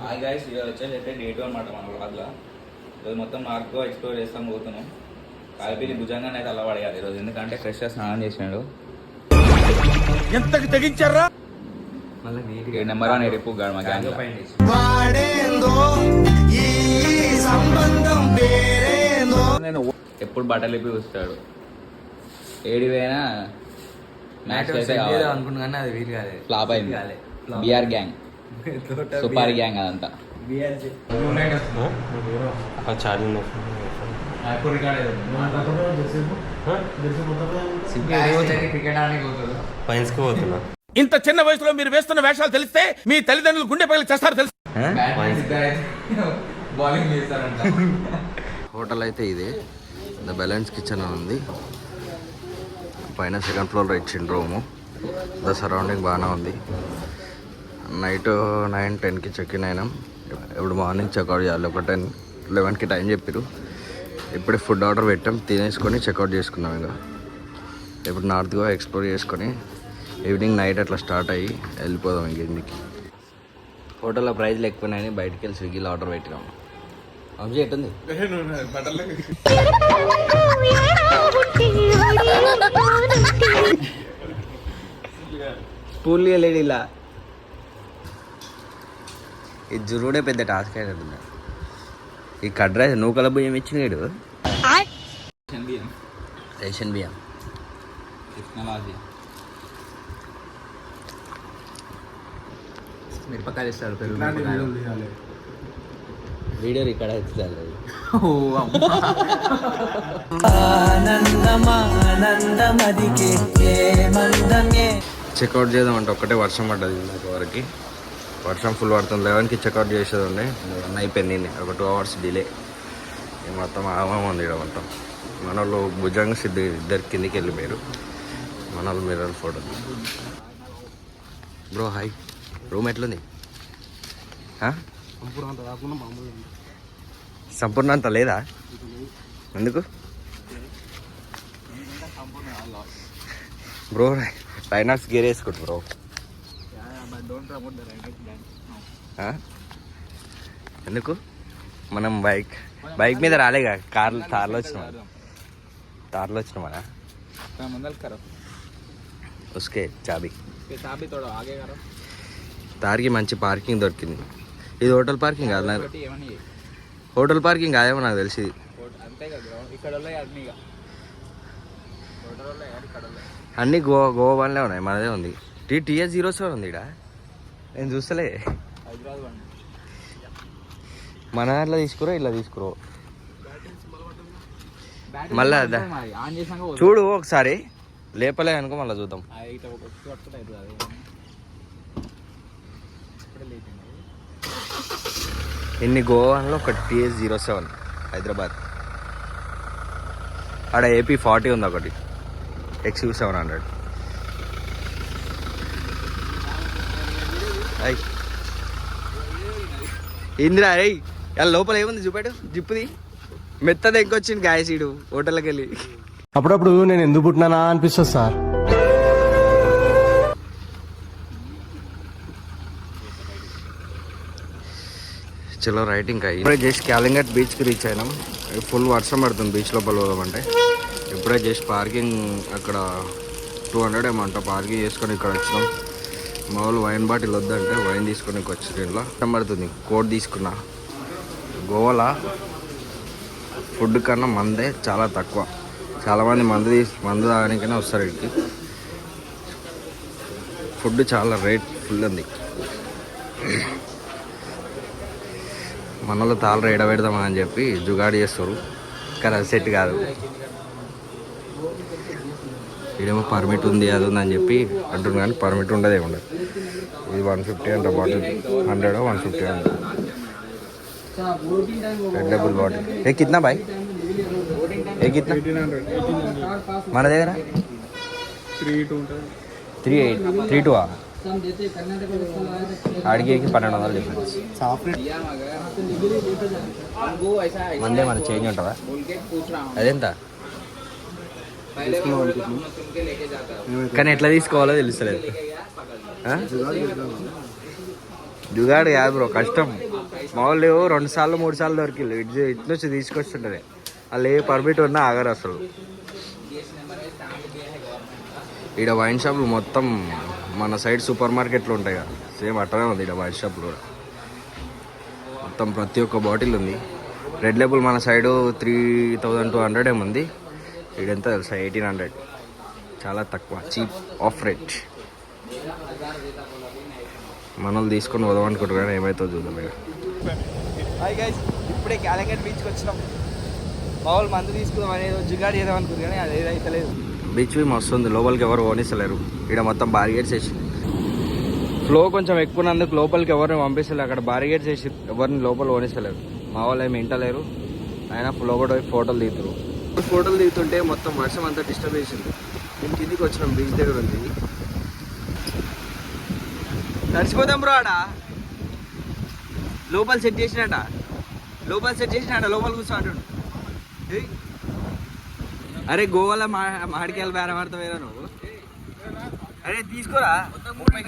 Hi guys, ఇది వచ్చేసి అయితే డే 2 అనమాట మన వ్లాగ్లో. ఈరోజు మొత్తం నార్కో ఎక్స్ప్లోర్ చేస్తాం పోతున్నాం. కాలిపిల్లి భుజంగానే అయితే అలా పడేయాలి ఈరోజు, ఎందుకంటే ఫ్రెష్గా స్నానం చేసినాడు. ఎంతకు తెగించారా? నెంబర్ 1 ఎడిపు గాడు మా గ్యాంగ్. ఎప్పుడు బట్టలు ఇప్పి చూస్తాడు. ఏడిపోయినా మ్యాచ్ అయితే అనుకున్నా అది వీలు కాలేదు, ఫ్లాప్ అయింది. బిఆర్ గ్యాంగ్, సుపారి గ్యాంగ్ అదంతా. ఇంత చిన్న వయసులో మీరు వేస్తున్న వేషాలు తెలిస్తే మీ తల్లిదండ్రులు గుండె పగిలి చేస్తారు తెలుసు. హోటల్ అయితే ఇది ద బ్యాలెన్స్ కిచెన్ అని ఉంది. పైన సెకండ్ ఫ్లోర్లో ఇచ్చిండు రూము. ద సరౌండింగ్ బాగానే ఉంది. నైట్ 9-10కి చెక్ ఇన్ అయినాం. ఇప్పుడు మార్నింగ్ చెక్అవుట్ చేయాలి. ఒక 10-11కి టైం చెప్పారు. ఇప్పుడే ఫుడ్ ఆర్డర్ పెట్టాం, తినేసుకొని చెక్అవుట్ చేసుకున్నాం. ఇంకా ఇప్పుడు నార్త్ గోవా ఎక్స్ప్లోర్ చేసుకొని ఈవినింగ్ నైట్ అట్లా స్టార్ట్ అయ్యి వెళ్ళిపోదాం ఇంక ఇంటికి. హోటల్లో ప్రైజ్లు ఎక్కువనాయని బయటికి వెళ్ళి స్విగ్గీలో ఆర్డర్ పెట్టినాం. అంజీ ఎట్టుంది? స్పూల్ లేడు ఇలా. ఈ జురుడే పెద్ద టాస్క్ అయినట్టుంది. ఈ కడ్ రైస్ నూకల బియ్యం ఇచ్చినాడు. రేషన్ బియ్యం మిరపకాయలు ఇస్తాడు. పెరుగు వీడియో ఇక్కడ ఇచ్చాడు. చెక్అవుట్ చేద్దామంటే ఒక్కటే వర్షం పడ్డది. ఇందాక వరకు వర్షం ఫుల్ పడుతుంది. 11కి చెక్అవుట్ చేసేది ఉండే, 1 అయిపోయింది. ఒక 2 అవర్స్ డిలే. మొత్తం ఆగమం ఉంది ఇక్కడ మొత్తం. మన వాళ్ళు భుజంగ సిద్ధి ఇద్దరు కిందికి వెళ్ళిపోయారు. మన వాళ్ళు mirror photo. Bro hi, room ఎట్లుంది? సంపూర్ణ అంత లేదా? ఎందుకు బ్రో? రైనాక్స్ గేర్ వేసుకుంటు బ్రో. ఎందుకు? మనం బైక్ మీద రాలేగా, తార్లో వచ్చినామా? ఉస్కే చాబీ తార్కి మంచి పార్కింగ్ దొరికింది. ఇది హోటల్ పార్కింగ్ కాదు, హోటల్ పార్కింగ్ కాదేమో నాకు తెలిసి. అన్నీ గోవా బండ్లే ఉన్నాయి, మనదే ఉంది. TS07 ఉంది ఇక్కడ, నేను చూస్తలే. మన దాంట్లో తీసుకురో, ఇలా తీసుకురో. మళ్ళా చూడు ఒకసారి, లేపలే అనుకో మళ్ళీ చూద్దాం. ఇన్ని గోవాలో ఒక TS07 హైదరాబాద్. ఆడ AP40 ఉంది ఒకటి, XU700. ఇందిరా అయ్యి ఇలా లోపల ఏముంది చూపాడు, జిప్పుది మెత్తది ఎక్కొచ్చింది గాయసీడు హోటల్కి వెళ్ళి. అప్పుడప్పుడు నేను ఎందుకు పుట్టినానా అనిపిస్తుంది సార్. చలో రైట్. ఇంకా ఇప్పుడే జస్ట్ క్యాలింగట్ బీచ్కి రీచ్ అయినాం. ఫుల్ వర్షం పడుతుంది బీచ్ లోపల పోదామంటే. ఇప్పుడే జస్ట్ పార్కింగ్ అక్కడ 200 అమౌంట్ పార్కింగ్ చేసుకొని ఇక్కడ వచ్చినాం. మా వాళ్ళు వైన్ బాటిల్ వద్దంటే వైన్ తీసుకొని వచ్చి దీంట్లో వర్షం పడుతుంది. కోట్ తీసుకున్నా. గోవాలో ఫుడ్ కన్నా మందే చాలా తక్కువ. చాలామంది మందు తాగడానికైనా వస్తారు ఇక్కడికి. ఫుడ్ చాలా రేట్ ఫుల్ ఉంది. మనలో తాళ రేడ పెడదామని చెప్పి జుగాడు చేస్తారు, కానీ అది సెట్ కాదు. ఇదేమో పర్మిట్ ఉంది, అది ఉందని చెప్పి అంటున్నారు, కానీ పర్మిట్ ఉండదే ఉండదు. ఇది 150 అంట బాటిల్, 100 150 అంట. రెడ్ డబుల్ బాటిల్ ఏ కిतना भाई? ఏ కిतना మన దగ్గర 3.2 అడిగేకి 1200 డిఫరెన్స్. మందే మన చేంజ్ ఉంటుందా? అదెంత? కానీ ఎట్లా తీసుకోవాలో తెలుస్తలేదు. జుగాడు కాదు బ్రో, కష్టం. మా వాళ్ళు 2 సార్లు 3 సార్లు దొరికిళ్ళు. ఇటు నుంచి తీసుకొస్తుంటారే వాళ్ళు ఏ పర్మిట్ ఉన్నా ఆగరు అసలు. ఈడ వైన్ షాపులు మొత్తం మన సైడ్ సూపర్ మార్కెట్లు ఉంటాయి కదా, సేమ్ అట్లనే ఉంది ఈడ వైన్ షాపులు కూడా. మొత్తం ప్రతి ఒక్క బాటిల్ ఉంది. రెడ్ లేబుల్ మన సైడు 3200 ఏముంది, ఈడెంత తెలుసా 1800. చాలా తక్కువ, చీప్ ఆఫ్ రేట్. మనల్ని తీసుకొని పోదాం అనుకుంటారు కానీ ఏమవుతుందో చూద్దాం. ఇక హాయ్ గైస్, ఇప్పుడే క్యాలంగట్ బీచ్కి వచ్చినాం. మా వాళ్ళు మందు తీసుకుందాం అనేది జుగాడు చేద్దాం అనుకుంది కానీ అది ఏదైతే లేదు. బీచ్ బీ మస్తు ఉంది, లోపలికి ఎవరు ఓనిస్తలేరు. ఇక్కడ మొత్తం బారిగేట్స్ వేసి, ఫ్లో కొంచెం ఎక్కువనందుకు లోపలికి ఎవరిని పంపిస్తలేరు. అక్కడ బారిగేట్స్ వేసి ఎవరిని లోపల ఓనిస్తలేరు. మా వాళ్ళు ఏమి ఇంటలేరు. ఆయన లోపల పోయి ఫోటోలు దిగుతారు. ఫోటోలు దిగుతుంటే మొత్తం వర్షం అంతా డిస్టర్బ్ చేసింది. మేము కిందికి వచ్చినాం, బీచ్ దగ్గర ఉంది. నడిచిపోతాం బ్రో. ఆడ లోపల సెట్ చేసినట, లోపల కూర్చో అంటాడు. అరే గోవాలో మాడికాయలు బేరం ఆడతా వేరా నువ్వు. అరే తీసుకోరా 30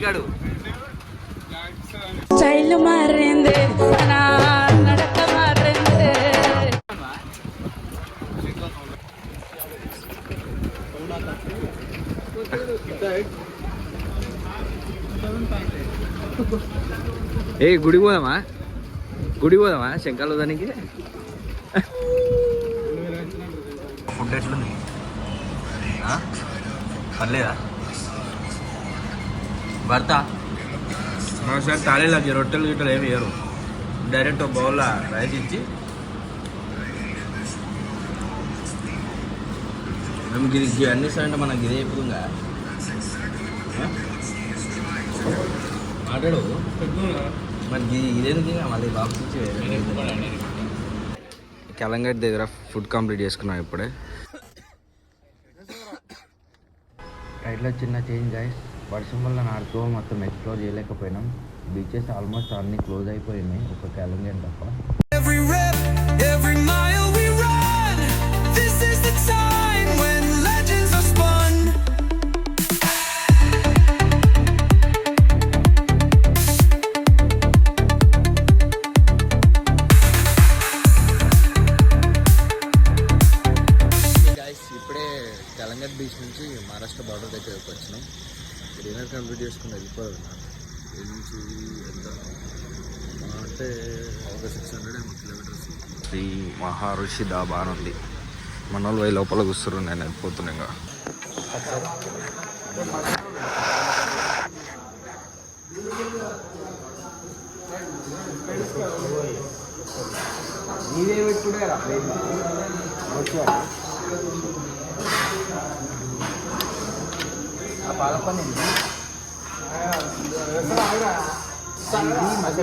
కాడు. స్టైల్ మారింది నా నడక మారింది. ఏ గుడి పోదామా శంకాలు దానికి. ఫుడ్ ఎట్లుంది? పర్లేదా? భర్త ఒకసారి తాళేలాకి రొట్టెలు గిట్టలు ఏమి వేయరు, డైరెక్ట్ ఒక బౌల్లో రైస్ ఇచ్చి మేము గిరి అన్ని అంటే మనకు గిరి చెప్పుకుందా మాట్లాడు. మరి ఇదేంటి మళ్ళీ బాక్స్ ఇచ్చి క్యాలంగట్ దగ్గర ఫుడ్ కంప్లీట్ చేసుకున్నాం ఇప్పుడే. రైట్లో చిన్న చేంజ్ గైస్. వర్షం వల్ల నాడుతూ మొత్తం ఎక్స్ప్లోర్ చేయలేకపోయినాం. బీచెస్ ఆల్మోస్ట్ అన్నీ క్లోజ్ అయిపోయినాయి, ఒక క్యాలంగట్ తప్ప. Every rep, every mile we run, this is the time when legends are spun. Guys ఇప్పుడే క్యాలంగట్ బీచ్ నుంచి మహారాష్ట్ర బార్డర్ దగ్గరకు వచ్చినాం. డిన్నర్ కంప్లీట్ చేసుకుని వెళ్ళిపోదు. నుంచి ఎంత అంటే ఒక 600 కిలోమీటర్స్. శ్రీ మహర్షి డాబా అని ఉంది. మన వాళ్ళు పోయి లోపల కూర్చున్నారు, నేను వెళ్ళిపోతున్నా. ఇంకా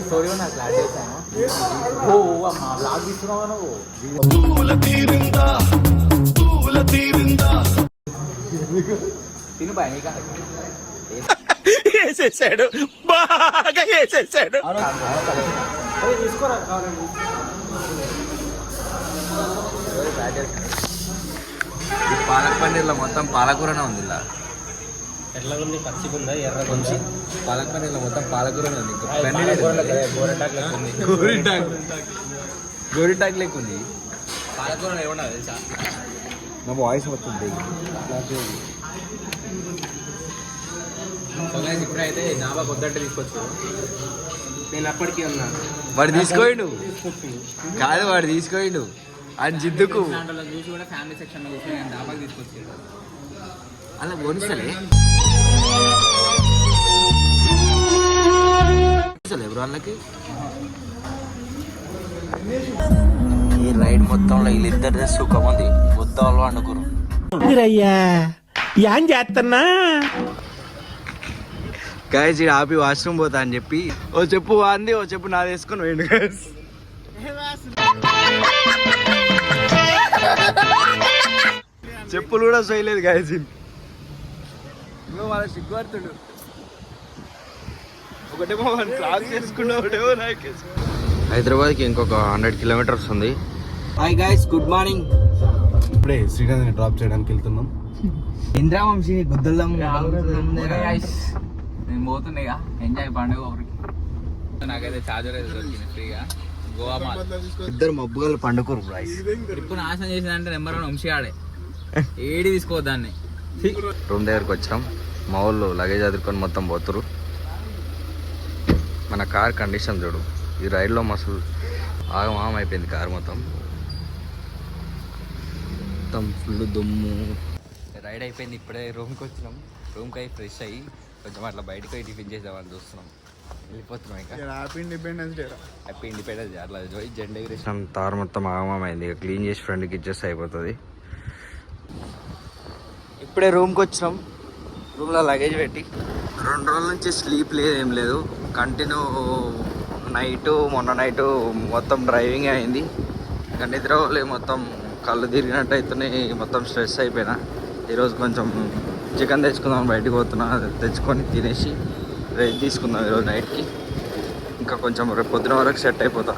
స్టోరీ నాకు క్లాస్ చేశాను. మా బ్లాగ్ తీసుకున్నావా నువ్వు? తిను బాయ్ నీకా వేసేసాడు, బాగా వేసేసాడు. తీసుకోరా కావాలండి. ఈ పాలక్ పన్నీర్లో మొత్తం పాలకూరనే ఉంది. ఇలా ఎట్లా ఉంది? పచ్చిగుందా ఎర్ర కొంచెం పాలక్ పన్నీర్లో మొత్తం పాలకూరనే ఉంది. ఇంకా గోరిటాక్ లెక్క ఉంది. పాలకూర ఏమన్నా తెలుసా? నా వాయిస్ వస్తుంది. ఇప్పుడైతే నాబా కొద్దంటే తీసుకొచ్చు. నేను అప్పటికీ ఉన్నా. వాడు తీసుకోండు కాదు, వాడు తీసుకోండు అని జిద్దుకు. దాంట్లో చూసి కూడా ఫ్యామిలీ సెక్షన్లో కూర్చొని నేను డాబాకి తీసుకొచ్చాను. అలా పోనిస్తలే ఎవరు వాళ్ళకి. ఈ రైడ్ మొత్తంలో వీళ్ళిద్దరిదే సుఖం ఉంది. బుద్ధాలు అనుకురు ఏం చేస్తున్నా గాయస్. ఇక్కడ ఆపి వాష్రూమ్ పోతా అని చెప్పి ఓ చెప్పు అంది, ఓ చెప్పు నాది వేసుకొని పోయిండు గాయస్. చెప్పులు కూడా చేయలేదు గాయస్. వాళ్ళ సిగ్గుపడుతుడు. ఒకటేమో క్లాస్ చేసుకున్నా, ఒకటేమో నాకు. హైదరాబాద్కి ఇంకొక 100 కిలోమీటర్స్ ఉంది. Hi guys, good morning. ఇప్పుడే శ్రీకాంత్ డ్రాప్ చేయడానికి వెళ్తున్నాం. ఇంద్రావంశీ గుద్దలం నేను పోతున్నాయిగా ఎంజాయ్ పండుగ ఒకరికి. నాకైతే చార్జర్ అయితే దొరికింది ఫ్రీగా. గోవా మాల్ ఇద్దరు మబ్బుగలు పండుకోరు బ్రైస్. ట్రిప్ నాశనం చేసిందంటే నెంబర్ 1 వంశీగాడే. ఏడి తీసుకోవద్దాన్ని. రూమ్ దగ్గరకు వచ్చాం. మా వాళ్ళు లగేజ్ అదురుకొని మొత్తం పోతురు. మన కార్ కండిషన్ చూడు. ఈ రైడ్లో మస్తు ఆగమాగం అయిపోయింది కార్ మొత్తం. మొత్తం ఫుల్ దుమ్ము. రైడ్ అయిపోయింది. ఇప్పుడే రూమ్కి వచ్చినాం. రూమ్కి అయి ఫ్రెష్ అయ్యి కొంచెం అట్లా బయటకు పోయి టిఫిన్ చేద్దామని చూస్తున్నాం. వెళ్ళిపోతున్నాం ఇక. హ్యాపీ ఇండిపెండెన్స్ డే అట్లా పోయి జెండా ఎగిరేసినాం. తారు మొత్తం ఆగమైంది. ఇక క్లీన్ చేసి ఫ్రెండ్కి ఇచ్చేస్తే అయిపోతుంది. ఇప్పుడే రూమ్కి వచ్చినాం. రూమ్లో లగేజ్ పెట్టి 2 రోజుల నుంచి స్లీప్ లేదు, ఏం లేదు. కంటిన్యూ మొన్న నైటు మొత్తం డ్రైవింగ్ అయింది. ఇక నిద్ర మొత్తం కళ్ళు తిరిగినట్టు అవుతున్నాయి. మొత్తం స్ట్రెస్ అయిపోయినా. ఈరోజు కొంచెం చికెన్ తెచ్చుకుందాం బయటకు పోతున్నా. తెచ్చుకొని తినేసి రెస్ట్ తీసుకుందాం ఈరోజు నైట్కి. ఇంకా కొంచెం రేపు పొద్దున వరకు సెట్ అయిపోతా.